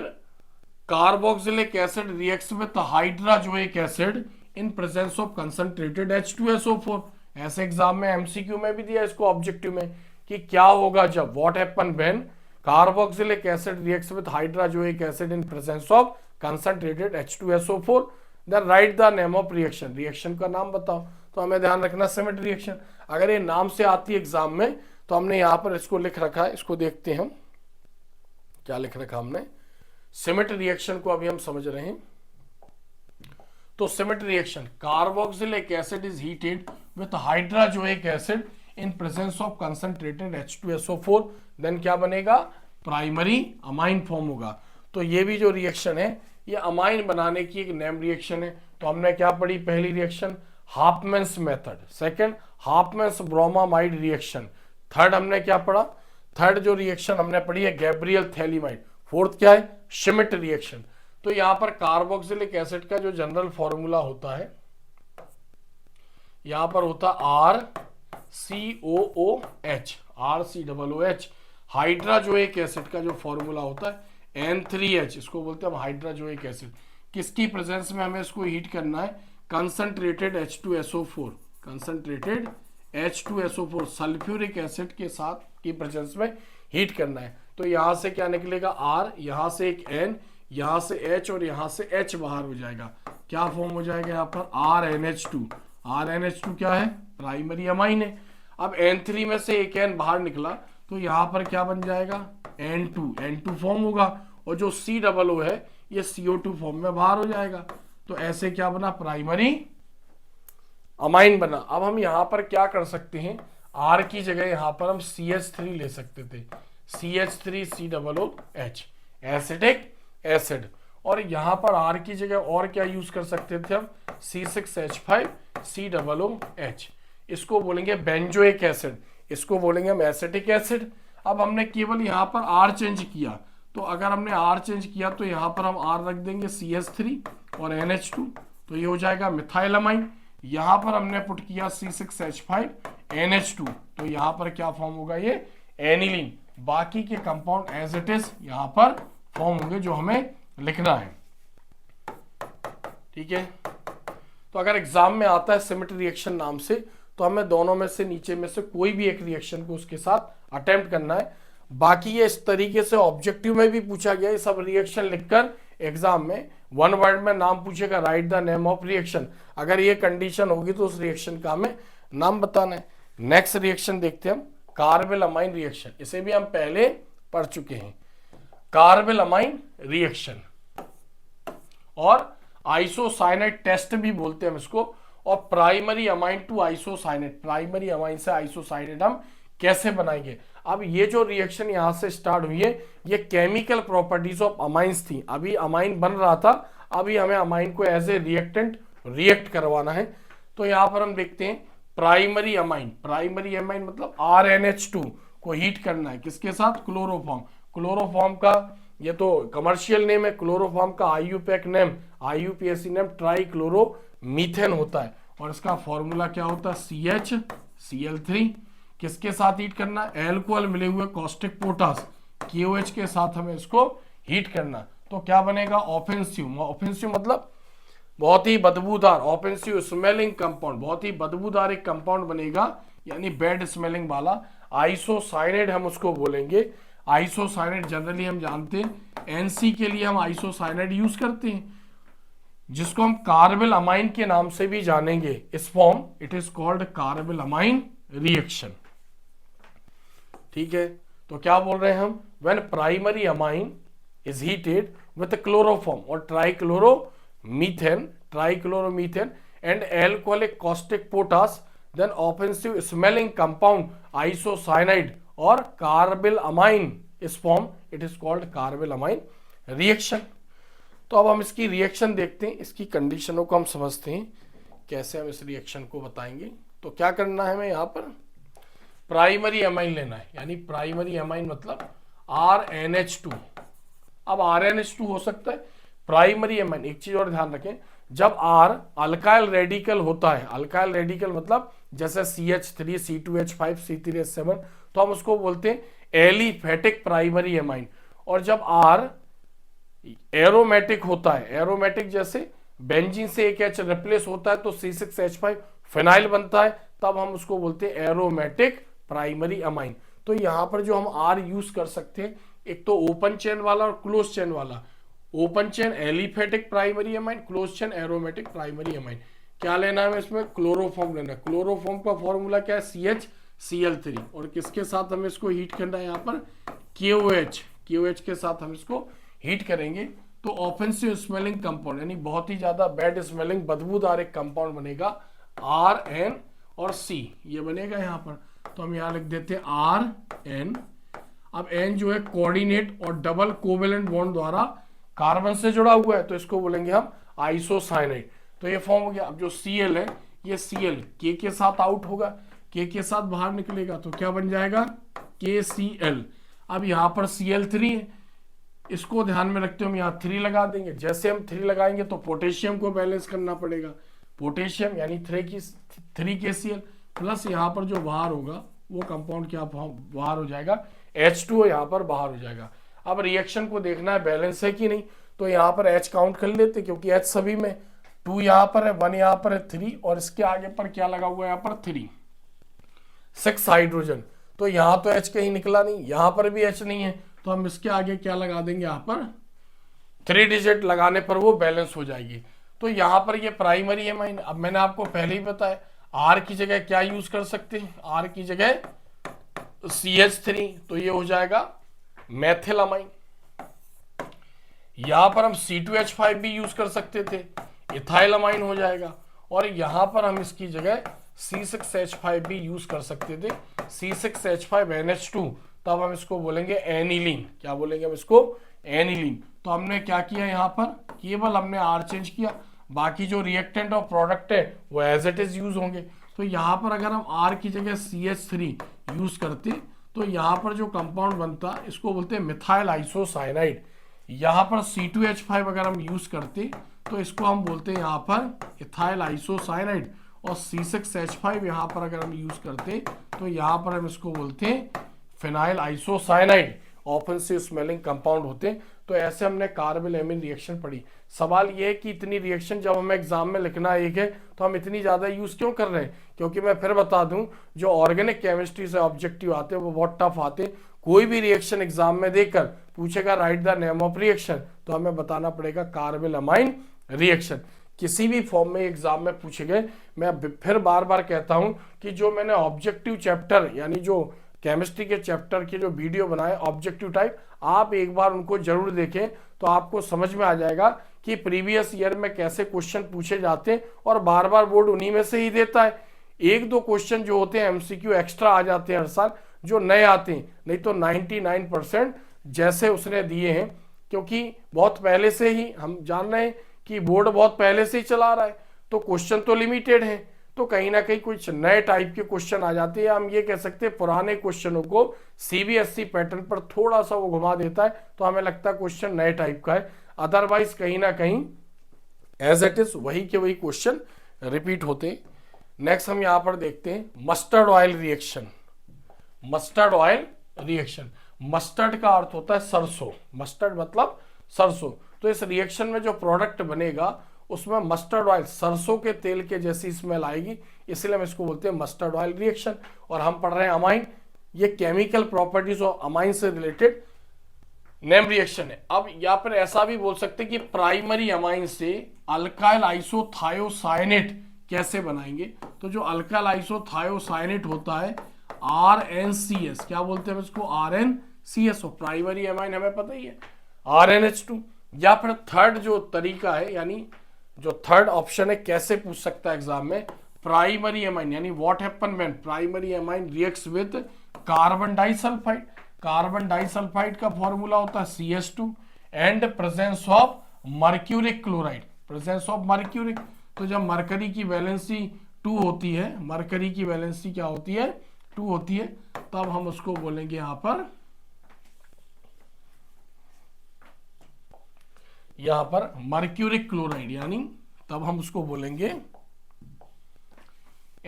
carboxylic acid reacts with hydrazoic acid in presence of concentrated H2SO4। ऐसे एग्जाम में MCQ में भी दिया इसको ऑब्जेक्टिव में कि क्या होगा जब, what happen when carboxylic acid reacts with hydrazoic acid in presence of concentrated H2SO4, then write the name of reaction. Reaction का नाम बताओ। तो हमें ध्यान रखना श्मिट रिएक्शन, अगर ये नाम से आती है एग्जाम में तो हमने यहां पर इसको लिख रखा है, इसको देखते हैं हम क्या लिख रखा हमने। श्मिट रिएक्शन को अभी हम समझ रहे हैं। तो Schmidt reaction, carboxylic acid is heated with hydrazoic acid in presence of concentrated H2SO4, then क्या बनेगा? प्राइमरी अमाइन फॉर्म होगा। तो ये भी जो रिएक्शन है ये अमाइन बनाने की एक नेम रिएक्शन है। तो हमने क्या पढ़ी? पहली reaction Hofmann's method, second Hofmann's bromamide reaction, third हमने क्या पढ़ा? थर्ड जो रिएक्शन हमने पढ़ी है गैब्रियल थैलीमाइड, फोर्थ क्या है? Schmidt reaction. तो यहां पर कार्बोक्सिलिक एसिड का जो जनरल फॉर्मूला होता है, यहां पर होता RCOOH, RCOOH। हाइड्रोजोइक एसिड का जो फॉर्मूला होता है N3H, इसको बोलते हैं हम हाइड्रोजोइक एसिड। किसकी प्रेजेंस में हमें इसको हीट करना है? Concentrated H2SO4, concentrated H2SO4 sulphuric acid के साथ की प्रेजेंस में हीट करना है। तो यहां से क्या निकलेगा? R, यहां से एक N, यहां से H और यहां से H बाहर हो जाएगा। क्या फॉर्म हो जाएगा यहाँ पर? RNH2। RNH2 क्या है? प्राइमरी अमाइन है। अब N3 में से एक N बाहर निकला तो यहां पर क्या बन जाएगा? N2 फॉर्म होगा, और जो COO है ये CO2 फॉर्म में बाहर हो जाएगा। तो ऐसे क्या बना? प्राइमरी अमाइन बना। अब हम यहां पर क्या कर सकते हैं? R की जगह यहां पर हम CH3 ले सकते थे, CH3COOH, एसिटिक एसिड। और यहां पर R की जगह और क्या यूज कर सकते थे हम? C6H5COOH। इसको बोलेंगे बेंजोइक एसिड, इसको बोलेंगे हम एसिटिक एसिड। अब हमने केवल यहां पर R चेंज किया, तो अगर हमने R चेंज किया तो यहां पर हम R रख देंगे CH3 और NH2, तो ये हो जाएगा मिथाइलमाइन। यहां पर हमने पुट किया C6H5NH2, तो यहां पर क्या फॉर्म होगा? ये एनिलीन। बाकी के कंपाउंड एज इट इज यहां पर फॉर्म होंगे जो हमें लिखना है। ठीक है, तो अगर एग्जाम में आता है श्मिट रिएक्शन नाम से, तो हमें दोनों में से नीचे में से कोई भी एक रिएक्शन को उसके साथ अटेम्प्ट करना है। बाकी ये इस तरीके से ऑब्जेक्टिव में भी पूछा गया, ये सब रिएक्शन लिखकर एग्जाम में 1 वर्ड में नाम पूछेगा, right the name of reaction. अगर ये कंडीशन होगी तो उस रिएक्शन का हमें नाम बताना है। नेक्स्ट रिएक्शन देखते हैं हम, कार्बिल अमाइन रिएक्शन। इसे भी हम पहले पढ़ चुके हैं। कार्बिल अमाइन रिएक्शन, और आइसोसाइनेट टेस्ट भी बोलते हैं हम इसको, और primary amine to isocyanate, primary amine से आइसोसाइनेट हम कैसे बनाएंगे। अब ये जो रिएक्शन यहां से स्टार्ट हुई है, ये केमिकल प्रॉपर्टीज ऑफ अमाइंस थी। अभी अमाइन बन रहा था, अभी हमें अमाइन को एज ए रिएक्टेंट रिएक्ट करवाना है। तो यहां पर हम देखते हैं प्राइमरी अमाइन, प्राइमरी अमाइन मतलब RNH2 को हीट करना है, किसके साथ, क्लोरोफॉर्म। क्लोरोफॉर्म का ये तो कमर्शियल नेम है, क्लोरोफॉर्म का IUPAC नेम, IUPAC नेम ट्राइक्लोरोमीथेन होता है, और इसका फॉर्मूला क्या होता है, CHCl3। किसके साथ हीट करना, एल्कोहल मिले हुए कॉस्टिक पोटास KOH के साथ हमें इसको हीट करना। तो क्या बनेगा, ऑफेंसिव। ऑफेंसिव मतलब बहुत ही बदबूदार, ऑफेंसिव स्मेलिंग कंपाउंड, बहुत ही बदबूदार एक कंपाउंड बनेगा, यानी बैड स्मेलिंग वाला। आइसोसाइनेट हम उसको बोलेंगे। आइसोसाइनेट जनरली हम जानते हैं NC के लिए हम आइसोसाइनेट यूज करते हैं, जिसको हम कार्बिल अमाइन के नाम से भी जानेंगे। Is form it is called carbylamine reaction. ठीक है, तो क्या बोल रहे हैं हम, when primary amine is heated with chloroform और trichloromethane and alcoholic caustic potash, then offensive smelling compound isocyanide और carbylamine, is form it is called carbylamine reaction. तो अब हम इसकी रिएक्शन देखते हैं, इसकी कंडीशनों को हम समझते हैं, कैसे हम इस रिएक्शन को बताएंगे। तो क्या करना है, हमें यहाँ पर प्राइमरी अमाइन लेना है, यानी प्राइमरी अमाइन मतलब RNH2। अब RNH2 हो सकता है प्राइमरी अमाइन। एक चीज और ध्यान रखें, जब R अल्काइल रेडिकल होता है, अल्काइल रेडिकल मतलब जैसे CH3 C2H5 C3H7, तो हम उसको बोलते हैं एलिफेटिक प्राइमरी अमाइन। और जब R एरोमेटिक होता है, एरोमेटिक जैसे बेंजीन से एक H रिप्लेस होता है तो C6H5 फिनाइल बनता है, तब हम उसको बोलते हैं एरोमेटिक प्राइमरी अमाइन। तो यहां पर जो हम R यूज कर सकते हैं, एक तो ओपन चेन वाला और क्लोज चेन वाला। Open chain aliphatic primary amine, close chain aromatic primary amine. क्या लेना है, इसमें क्लोरोफॉर्म लेना है। क्लोरोफॉर्म का फॉर्मूला क्या है, CHCl3, और किसके साथ हमें इसको हीट करना है, यहाँ पर KOH के साथ हम इसको हीट करेंगे। तो ऑफेंसिव स्मेलिंग कंपाउंड, यानी बहुत ही ज्यादा बैड स्मेलिंग बदबूदार एक कंपाउंड बनेगा RN और C, ये बनेगा यहाँ पर। तो हम यहाँ लिख देते हैं RN। अब N जो है कोऑर्डिनेट और डबल कोवेलेंट बॉन्ड द्वारा कार्बन से जुड़ा हुआ है, तो इसको बोलेंगे हम आइसोसाइनाइड। तो ये फॉर्म हो गया। अब जो Cl है, ये Cl K के साथ आउट होगा, K के साथ बाहर निकलेगा, तो क्या बन जाएगा, KCl। अब यहाँ पर Cl3 है, इसको ध्यान में रखते हुए हम यहाँ 3 लगा देंगे। जैसे हम 3 लगाएंगे तो पोटेशियम को बैलेंस करना पड़ेगा, पोटेशियम यानी 3 KCl प्लस यहाँ पर जो बाहर होगा वो कंपाउंड क्या बाहर हो जाएगा, H2O यहाँ पर बाहर हो जाएगा। अब रिएक्शन को देखना है बैलेंस है कि नहीं, तो यहाँ पर H काउंट कर लेते, क्योंकि H सभी में 2 यहाँ पर है, 1 यहाँ पर है, 3, और इसके आगे पर क्या लगा हुआ है, यहाँ पर 3 6 हाइड्रोजन। तो यहाँ तो H कहीं निकला नहीं, यहाँ पर भी H नहीं है, तो हम इसके आगे क्या लगा देंगे, यहाँ पर 3 डिजिट लगाने पर वो बैलेंस हो जाएगी। तो यहाँ पर ये प्राइमरी अमाइन। अब मैंने आपको पहले ही बताया R की जगह क्या यूज कर सकते हैं, R की जगह CH3, तो ये हो जाएगा मेथिल अमाइन। यहां पर हम C2H5 भी यूज कर सकते थे, इथाइल अमाइन हो जाएगा। और यहां पर हम इसकी जगह C6H5 भी यूज कर सकते थे, C6H5NH2, तब हम इसको बोलेंगे एनिलीन। क्या बोलेंगे हम इसको, एनिलीन। तो हमने क्या किया, यहाँ पर केवल हमने R चेंज किया, बाकी जो रिएक्टेंट और प्रोडक्ट है वो एज इट इज यूज होंगे। तो यहाँ पर अगर हम R की जगह CH3 यूज करते तो यहाँ पर जो कंपाउंड बनता, इसको बोलते हैं मिथाइल आइसोसाइनाइड। यहाँ पर C2H5 अगर हम यूज करते तो इसको हम बोलते हैं यहाँ पर इथाइल आइसोसाइनाइड, और C6H5 यहाँ पर अगर हम यूज करते तो यहाँ पर हम इसको बोलते हैं phenyl isocyanide. Offensive smelling compound होते हैं। तो ऐसे हमने कार्बिल एमीन रिएक्शन पढ़ी। सवाल यह है कि इतनी रिएक्शन जब हमें एग्जाम में लिखना एक है तो हम इतनी ज्यादा यूज क्यों कर रहे हैं, क्योंकि मैं फिर बता दूं जो ऑर्गेनिक केमिस्ट्री से ऑब्जेक्टिव आते हैं वो बहुत टफ आते हैं। कोई भी रिएक्शन एग्जाम में देकर पूछेगा right the name of reaction, तो हमें बताना पड़ेगा कार्बिल अमाइन रिएक्शन। किसी भी फॉर्म में एग्जाम में पूछे गए, मैं फिर बार बार कहता हूं कि जो मैंने ऑब्जेक्टिव चैप्टर यानी जो केमिस्ट्री के चैप्टर के जो वीडियो बनाए ऑब्जेक्टिव टाइप, आप एक बार उनको जरूर देखें तो आपको समझ में आ जाएगा कि प्रीवियस ईयर में कैसे क्वेश्चन पूछे जाते हैं, और बार बार बोर्ड उन्हीं में से ही देता है। एक दो क्वेश्चन जो होते हैं एमसीक्यू एक्स्ट्रा आ जाते हैं हर साल, जो नए आते हैं, नहीं तो 99% जैसे उसने दिए हैं, क्योंकि बहुत पहले से ही हम जान रहे हैं कि बोर्ड बहुत पहले से ही चला रहा है, तो क्वेश्चन तो लिमिटेड है, तो कहीं ना कहीं कुछ नए टाइप के क्वेश्चन आ जाते हैं। हम ये कह सकते हैं पुराने क्वेश्चनों को सीबीएसई पैटर्न पर थोड़ा सा वो घुमा देता है, तो हमें लगता है क्वेश्चन नए टाइप का है, अदरवाइज कहीं ना कहीं एज इट इज वही के वही क्वेश्चन रिपीट होते हैं। नेक्स्ट हम यहां पर देखते हैं mustard oil reaction. Mustard oil reaction, mustard का अर्थ होता है सरसों, मस्टर्ड मतलब सरसों, तो इस रिएक्शन में जो प्रोडक्ट बनेगा उसमें मस्टर्ड ऑयल, सरसों के तेल के जैसी स्मेल आएगी, इसलिए हम इसको बोलते हैं मस्टर्ड ऑयल रिएक्शन। और हम पढ़ रहे हैं अमाइन, ये केमिकल प्रॉपर्टीज ऑफ अमाइन से रिलेटेड नेम रिएक्शन है। अब यहाँ पर ऐसा भी बोल सकते हैं कि प्राइमरी अमाइन से अल्काइल आइसोथायोसाइनेट कैसे बनाएंगे, तो जो अल्काइल आइसोथायोसाइनेट होता है RnCS, क्या बोलते हैं इसको, RnCS, और प्राइमरी अमाइन हमें पता ही है RnH2। या फिर थर्ड जो तरीका है, यानी जो थर्ड ऑप्शन है, कैसे पूछ सकता है एग्जाम में, प्राइमरी अमाइन, यानी what happen when primary amine reacts with carbon disulphide. Carbon disulphide का फॉर्मूला होता है CH2 and presence of mercuric chloride, presence of mercuric. तो जब मरकरी की वैलेंसी 2 होती है, मरकरी की वैलेंसी क्या होती है, 2 होती है, तब हम उसको बोलेंगे यहां पर मर्क्यूरिक क्लोराइड, यानी तब हम उसको बोलेंगे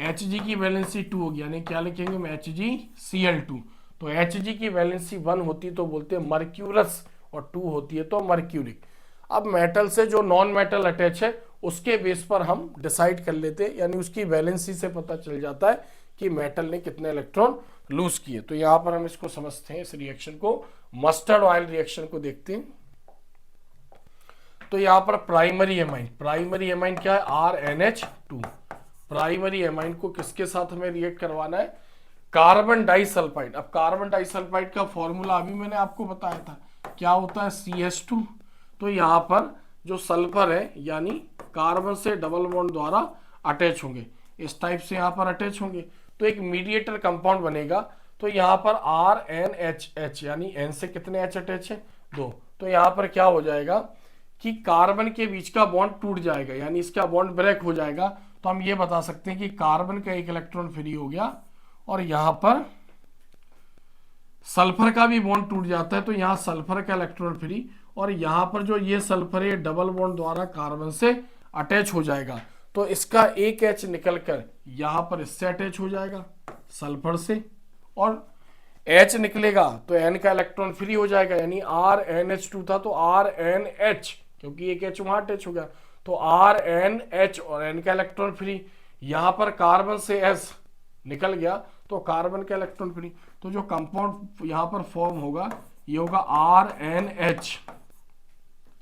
Hg की वैलेंसी 2 होगी, यानी क्या लिखेंगे हम, HgCl2। तो Hg की वैलेंसी 1 होती है तो बोलते हैं मर्क्यूरस, और 2 होती है तो मर्क्यूरिक। अब मेटल से जो नॉन मेटल अटैच है उसके बेस पर हम डिसाइड कर लेते हैं, यानी उसकी वैलेंसी से पता चल जाता है कि मेटल ने कितने इलेक्ट्रॉन लूज किए। तो यहां पर हम इसको समझते हैं, इस रिएक्शन को, मस्टर्ड ऑयल रिएक्शन को देखते हैं। तो यहां पर प्राइमरी एमाइन, प्राइमरी एमाइन क्या है, RnH2। प्राइमरी एमाइन को किसके साथ हमें रिएक्ट करवाना है, कार्बन डाइसल्फाइड। अब कार्बन डाइसल्फाइड का फॉर्मूला अभी मैंने आपको बताया था, क्या होता है, CH2। तो यहां पर जो सल्फर है, यानी कार्बन से डबल बॉन्ड द्वारा अटैच होंगे, इस टाइप से यहां पर अटैच होंगे, तो एक मीडिएटर कंपाउंड बनेगा। तो यहां पर RnHH, यानी N से कितने H अटैच है, 2। तो यहां पर क्या हो जाएगा कि कार्बन के बीच का बॉन्ड टूट जाएगा, यानी इसका बॉन्ड ब्रेक हो जाएगा। तो हम ये बता सकते हैं कि कार्बन का एक इलेक्ट्रॉन फ्री हो गया, और यहां पर सल्फर का भी बॉन्ड टूट जाता है, तो यहां सल्फर का इलेक्ट्रॉन फ्री, और यहां पर जो ये सल्फर है डबल बॉन्ड द्वारा कार्बन से अटैच हो जाएगा। तो इसका एक H निकलकर यहां पर इससे अटैच हो जाएगा सल्फर से, और H निकलेगा तो N का इलेक्ट्रॉन फ्री हो जाएगा, यानी RnH2 था तो RnH, क्योंकि एक H वहां अटैच हो गया, तो RnH और N का इलेक्ट्रॉन फ्री। यहां पर कार्बन से S निकल गया तो कार्बन का इलेक्ट्रॉन फ्री। तो जो कंपाउंड यहां पर फॉर्म होगा ये होगा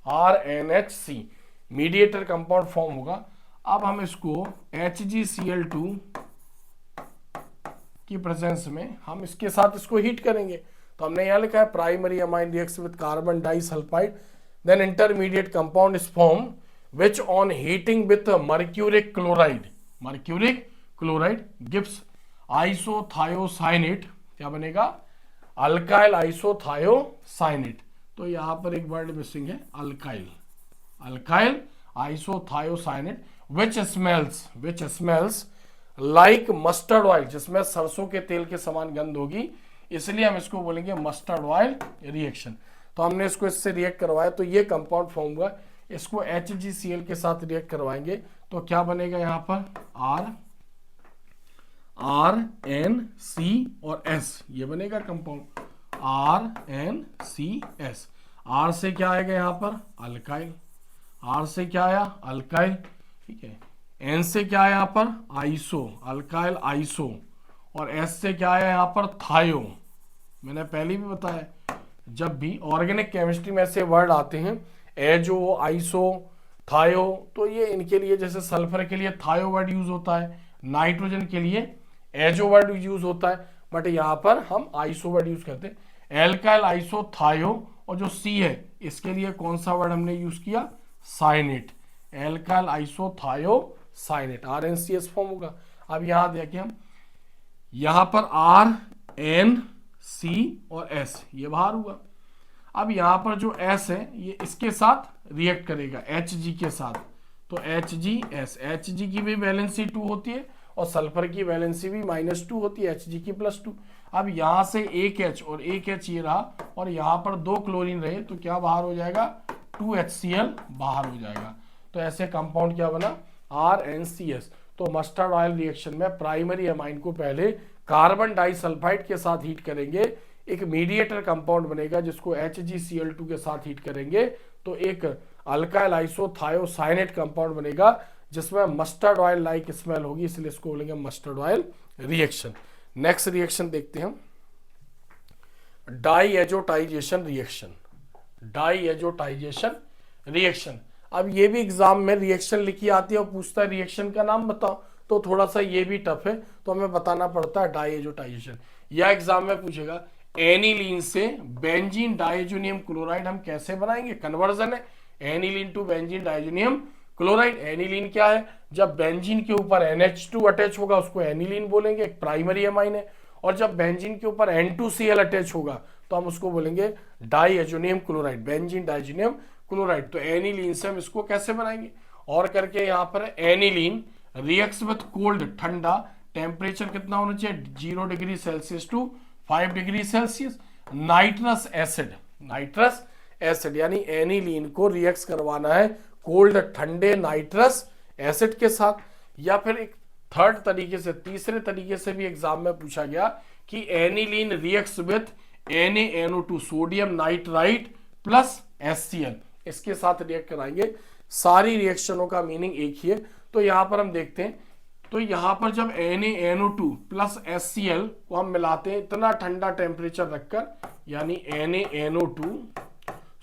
RnHC, मीडिएटर कंपाउंड फॉर्म होगा। अब हम इसको HgCl2 की प्रेजेंस में हम इसके साथ इसको हीट करेंगे। तो हमने यहां लिखा है primary amine reacts with carbon disulphide, then intermediate compound is form which on heating with mercuric chloride gives isothiocyanate, क्या बनेगा, अल्काइल आइसोथायोसाइनेट। तो यहां पर एक वर्ड मिसिंग है, alkyl isothiocyanate which smells like mustard oil, जिसमें सरसों के तेल के समान गंध होगी, इसलिए हम इसको बोलेंगे मस्टर्ड ऑयल रिएक्शन। तो हमने इसको इससे रिएक्ट करवाया तो ये कंपाउंड फॉर्म हुआ, इसको HgCl के साथ रिएक्ट करवाएंगे तो क्या बनेगा, यहां पर RnC और S, ये बनेगा कंपाउंड RnCS। R से क्या आएगा यहां पर, अल्काइल, R से क्या आया, अल्काइल, ठीक है। N से क्या है यहां पर, आइसो, अल्काइल आइसो, और S से क्या है यहां पर, थायो। मैंने पहले भी बताया, जब भी ऑर्गेनिक केमिस्ट्री में ऐसे वर्ड आते हैं, एजो, आइसो, थायो, तो ये इनके लिए, जैसे सल्फर के लिए थायो वर्ड यूज होता है, नाइट्रोजन के लिए एजो वर्ड यूज होता है, बट यहाँ पर हम आइसो वर्ड यूज करते हैं। एल्काइल आइसोथायो, और जो सी है इसके लिए कौन सा वर्ड हमने यूज किया, cyanate. Alkyl isothiocyanate, RnCS form होगा। अब यहां देखिए हम, यहां पर RnC और S ये बाहर हुआ। अब यहां पर जो S है ये इसके साथ रिएक्ट करेगा Hg के साथ, तो HgS, Hg की भी वैलेंसी 2 होती है और सल्फर की वैलेंसी भी -2 होती है, Hg की +2। अब यहां से एक H और एक H ये रहा, और यहां पर 2 क्लोरीन रहे, तो क्या बाहर हो जाएगा, 2HCl बाहर हो जाएगा। तो ऐसे कंपाउंड क्या बना, RnCS। तो मस्टर्ड ऑयल रिएक्शन में प्राइमरी अमाइन को पहले कार्बन डाइसल्फाइड के साथ हीट करेंगे, एक मीडिएटर कंपाउंड बनेगा जिसको HgCl2 के साथ हीट करेंगे, तो एक अल्काइल आइसोथायोसाइनेट कंपाउंड बनेगा जिसमें मस्टर्ड ऑयल लाइक स्मेल होगी, इसलिए इसको बोलेंगे mustard oil reaction. Next reaction देखते हैं हम, डाईएजोटाइजेशन रिएक्शन। डाईएजोटाइजेशन रिएक्शन, अब ये भी एग्जाम में रिएक्शन लिखी आती है और पूछता है रिएक्शन का नाम बताओ, तो थोड़ा सा ये भी टफ है, तो हमें बताना पड़ता है डाईएजोटाइजेशन। या एग्जाम में पूछेगा एनिलीन से बेंजीन डाइएजोनियम क्लोराइड हम कैसे बनाएंगे, कन्वर्जन है aniline to benzene diazonium chloride. Aniline क्या है, जब बेंजीन के ऊपर NH2 अटैच होगा उसको एनिलीन बोलेंगे, एक प्राइमरी अमाइन है, और जब बेंजीन के ऊपर N2Cl अटैच होगा तो हम उसको बोलेंगे diazonium chloride, benzene diazonium chloride. तो एनिलीन से हम इसको कैसे बनाएंगे, और करके यहाँ पर एनिलीन रिएक्ट्स विथ कोल्ड, ठंडा, टेम्परेचर कितना होना चाहिए, 0 degree Celsius to 5 degree Celsius. Nitrous acid, nitrous acid यानी एनिलीन को रिएक्ट करवाना है कोल्ड ठंडे नाइट्रस एसिड के साथ। या फिर एक थर्ड तरीके से, तीसरे तरीके से भी एग्जाम में पूछा गया कि aniline reacts with NaNO2 sodium nitrite plus HCl, इसके साथ रिएक्ट कराएंगे। सारी रिएक्शनों का मीनिंग एक ही है। तो यहां पर हम देखते हैं, तो यहां पर जब NaNO2 प्लस HCl को हम मिलाते हैं इतना ठंडा टेम्परेचर रखकर, यानी NaNO2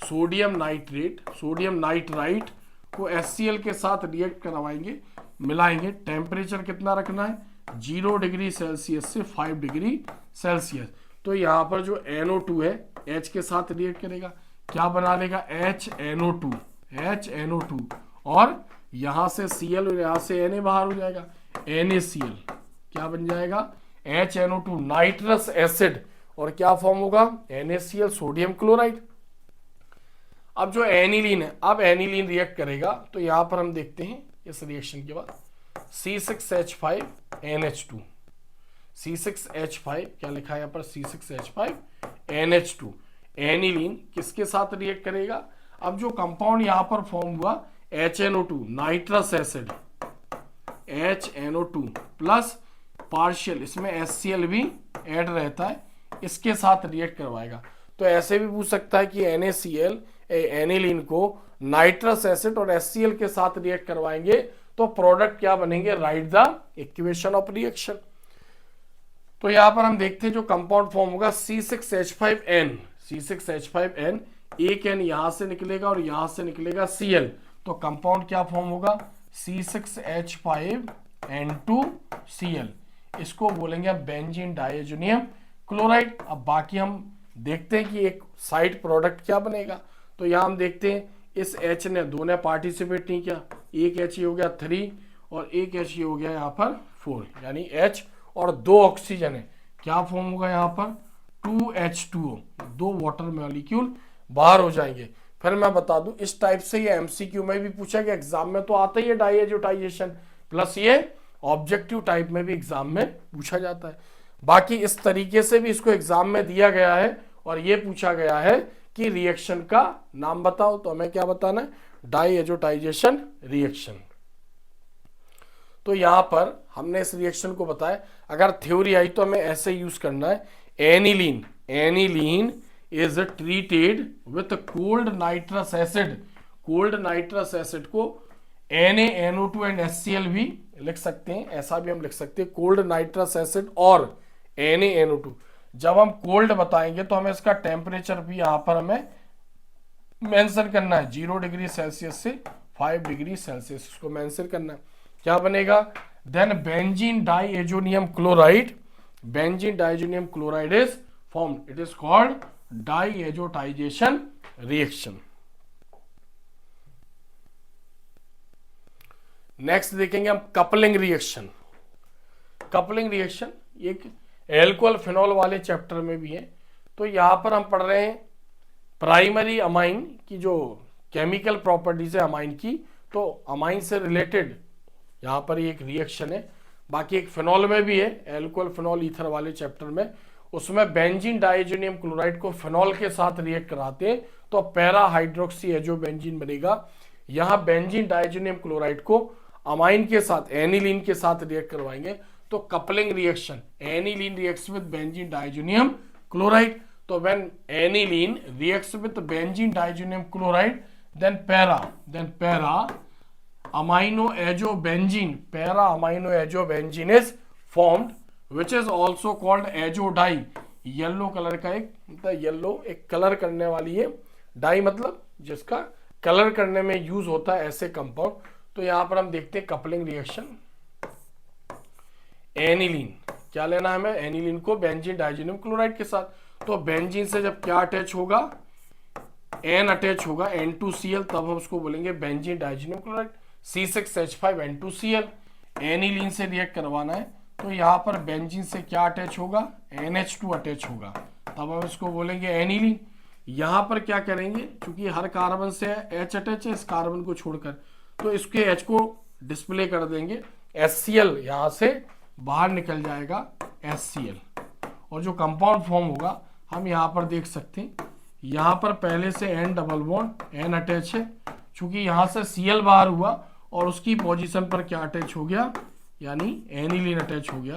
sodium nitrate, sodium nitrite को HCl के साथ रिएक्ट करवाएंगे, मिलाएंगे। टेम्परेचर कितना रखना है, 0 डिग्री सेल्सियस से 5 डिग्री सेल्सियस। तो यहाँ पर जो NO2 है H के साथ रिएक्ट करेगा, क्या बना लेगा, HNO2, HNO2, और यहाँ से Cl और यहाँ से Na बाहर हो जाएगा, NaCl, क्या बन जाएगा, HNO2 नाइट्रस एसिड, और क्या फॉर्म होगा, NaCl सोडियम क्लोराइड। अब जो एनिलीन है, अब एनिलीन रिएक्ट करेगा, तो यहां पर हम देखते हैं इस रिएक्शन के बाद C6H5NH2, C6H5 क्या लिखा है यहाँ पर, C6H5NH2। एनिलीन किसके साथ रिएक्ट करेगा, अब जो कंपाउंड यहां पर फॉर्म हुआ HNO2 nitrous acid, HNO2 plus partial, इसमें HCl भी ऐड रहता है, इसके साथ रिएक्ट करवाएगा। तो ऐसे भी पूछ सकता है कि NaCl एनिलीन को नाइट्रस एसिड और HCl के साथ रिएक्ट करवाएंगे तो प्रोडक्ट क्या बनेंगे, right the equation of reaction. तो यहां पर हम देखते हैं जो कंपाउंड फॉर्म होगा C6H5N, C6H5N, एक N यहां से निकलेगा और यहां से निकलेगा Cl, तो कंपाउंड क्या फॉर्म होगा, C6H5N2Cl, इसको बोलेंगे हम बेंजीन डाइएजोनियम क्लोराइड। अब बाकी हम देखते हैं कि एक साइड प्रोडक्ट क्या बनेगा। तो यहां हम देखते हैं इस H ने, दो ने पार्टिसिपेट नहीं किया, एक H हो गया 3 और एक H हो गया यहाँ पर 4, यानी H और 2 ऑक्सीजन है, क्या फॉर्म होगा यहाँ पर 2H2O, 2 वाटर मॉलिक्यूल बाहर हो जाएंगे। फिर मैं बता दूं इस टाइप से ये MCQ में भी पूछा गया, एग्जाम में तो आता ही है डाईएजोटाइजेशन, प्लस ये ऑब्जेक्टिव टाइप में भी एग्जाम में पूछा जाता है। बाकी इस तरीके से भी इसको एग्जाम में दिया गया है और ये पूछा गया है कि रिएक्शन का नाम बताओ, तो हमें क्या बताना है, डाईएजोटाइजेशन रिएक्शन। तो यहां पर हमने इस रिएक्शन को बताया, अगर थ्योरी आई तो हमें ऐसे यूज करना है, aniline, aniline is treated with cold nitrous acid, cold nitrous acid को NaNO2 एंड HCl भी लिख सकते हैं, ऐसा भी हम लिख सकते हैं, कोल्ड नाइट्रस एसिड और NaNO2। जब हम कोल्ड बताएंगे तो हमें इसका टेम्परेचर भी यहां पर हमें मेंशन करना है, 0 डिग्री सेल्सियस से 5 डिग्री सेल्सियस, इसको मेंशन करना है। क्या बनेगा, then benzene diazonium chloride benzene diazonium chloride is formed, it is called diazotization reaction. Next देखेंगे हम कपलिंग रिएक्शन। कपलिंग रिएक्शन एक एल्कोहल फिनॉल वाले चैप्टर में भी है। तो यहां पर हम पढ़ रहे हैं प्राइमरी अमाइन की जो केमिकल प्रॉपर्टीज है अमाइन की, तो अमाइन से रिलेटेड यहां पर एक रिएक्शन है। बाकी एक फिनॉल में भी है, एल्कोहल फिनॉल ईथर वाले चैप्टर में, उसमें बेंजीन डाइजेनियम क्लोराइड को फिनॉल के साथ रिएक्ट कराते हैं तो पैरा हाइड्रोक्सी एजोबेंजीन बनेगा। यहां बेंजीन डाइजेनियम क्लोराइड को अमाइन के साथ एनिलीन के साथ रिएक्ट करवाएंगे तो coupling reaction, aniline reacts with benzene diazonium chloride. तो when aniline reacts with benzene diazonium chloride then para amino azobenzene, para amino azobenzene is formed, which is also called azodie। Yellow colour का एक मतलब yellow एक colour करने वाली है, die मतलब जिसका कलर करने में यूज होता है ऐसे कंपाउंड। तो यहां पर हम देखते हैं कपलिंग रिएक्शन। एनिलीन क्या लेना है हमें, एनिलीन को बेंजीन डाइजेनियम क्लोराइड के साथ। तो बेंजीन से जब क्या अटैच होगा, एन अटैच होगा N2Cl, तब हम उसको बोलेंगे benzene diazonium chloride. C6H5N2Cl aniline से रिएक्ट करवाना है तो यहाँ पर बेंजीन से क्या अटैच होगा, NH2 अटैच होगा, तब हम इसको बोलेंगे एनिलीन। यहाँ पर क्या करेंगे, क्योंकि हर कार्बन से H अटैच है इस कार्बन को छोड़कर, तो इसके H को डिस्प्ले कर देंगे, HCl यहाँ से बाहर निकल जाएगा HCl, और जो कंपाउंड फॉर्म होगा हम यहाँ पर देख सकते हैं। यहाँ पर पहले से N double bond N attach है, चूंकि यहाँ से Cl बाहर हुआ और उसकी पोजीशन पर क्या अटैच हो गया, यानी एनिलीन अटैच हो गया।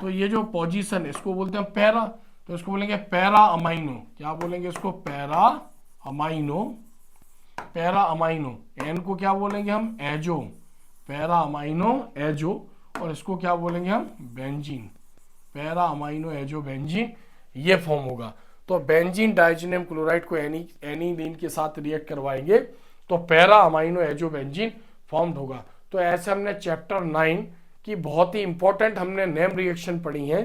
तो ये जो पोजीशन है इसको बोलते हैं पैरा, तो इसको बोलेंगे पैरा अमाइनो। क्या बोलेंगे इसको, para amino. Para amino, N को क्या बोलेंगे हम, एजो, पैरा अमाइनो एजो, और इसको क्या बोलेंगे हम, benzene, para amino azo benzene, ये फॉर्म होगा। तो बेंजीन डाइजेनियम क्लोराइड को एनिलीन के साथ रिएक्ट करवाएंगे तो para amino azo benzene formed होगा। तो ऐसे हमने चैप्टर 9 की बहुत ही इंपॉर्टेंट हमने नेम रिएक्शन पढ़ी है,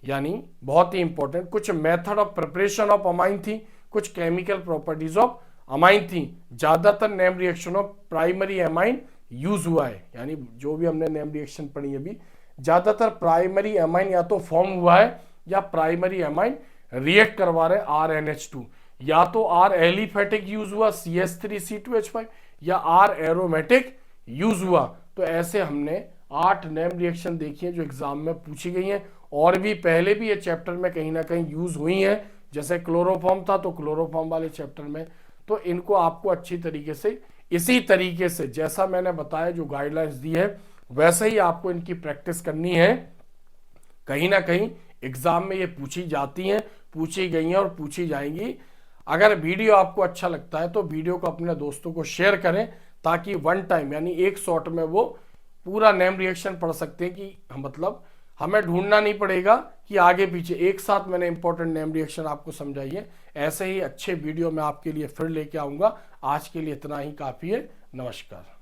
यानी बहुत ही इंपॉर्टेंट। कुछ method of preparation of amine थी, कुछ केमिकल प्रॉपर्टीज ऑफ अमाइन थी। ज्यादातर name reaction of primary amine use हुआ है, यानी जो भी हमने नेम रिएक्शन पढ़ी अभी, ज्यादातर प्राइमरी अमाइन या तो फॉर्म हुआ है या प्राइमरी अमाइन रिएक्ट करवा रहे RNH2, या तो R एलिफेटिक यूज हुआ CH3C2H5, या R एरोमेटिक यूज हुआ। तो ऐसे हमने 8 नेम रिएक्शन देखी है जो एग्जाम में पूछी गई हैं, और भी पहले भी ये चैप्टर में कहीं ना कहीं यूज हुई हैं, जैसे क्लोरोफॉर्म था तो क्लोरोफॉर्म वाले चैप्टर में। तो इनको आपको अच्छी तरीके से इसी तरीके से जैसा मैंने बताया, जो गाइडलाइंस दी है वैसे ही आपको इनकी प्रैक्टिस करनी है। कहीं ना कहीं एग्जाम में ये पूछी जाती हैं, पूछी गई हैं और पूछी जाएंगी। अगर वीडियो आपको अच्छा लगता है तो वीडियो को अपने दोस्तों को शेयर करें, ताकि वन टाइम यानी एक शॉट में वो पूरा नेम रिएक्शन पढ़ सकते हैं, कि मतलब हमें ढूंढना नहीं पड़ेगा कि आगे पीछे, एक साथ मैंने इंपॉर्टेंट नेम रिएक्शन आपको समझाई है। ऐसे ही अच्छे वीडियो मैं आपके लिए फिर लेके आऊंगा। आज के लिए इतना ही काफी है। नमस्कार।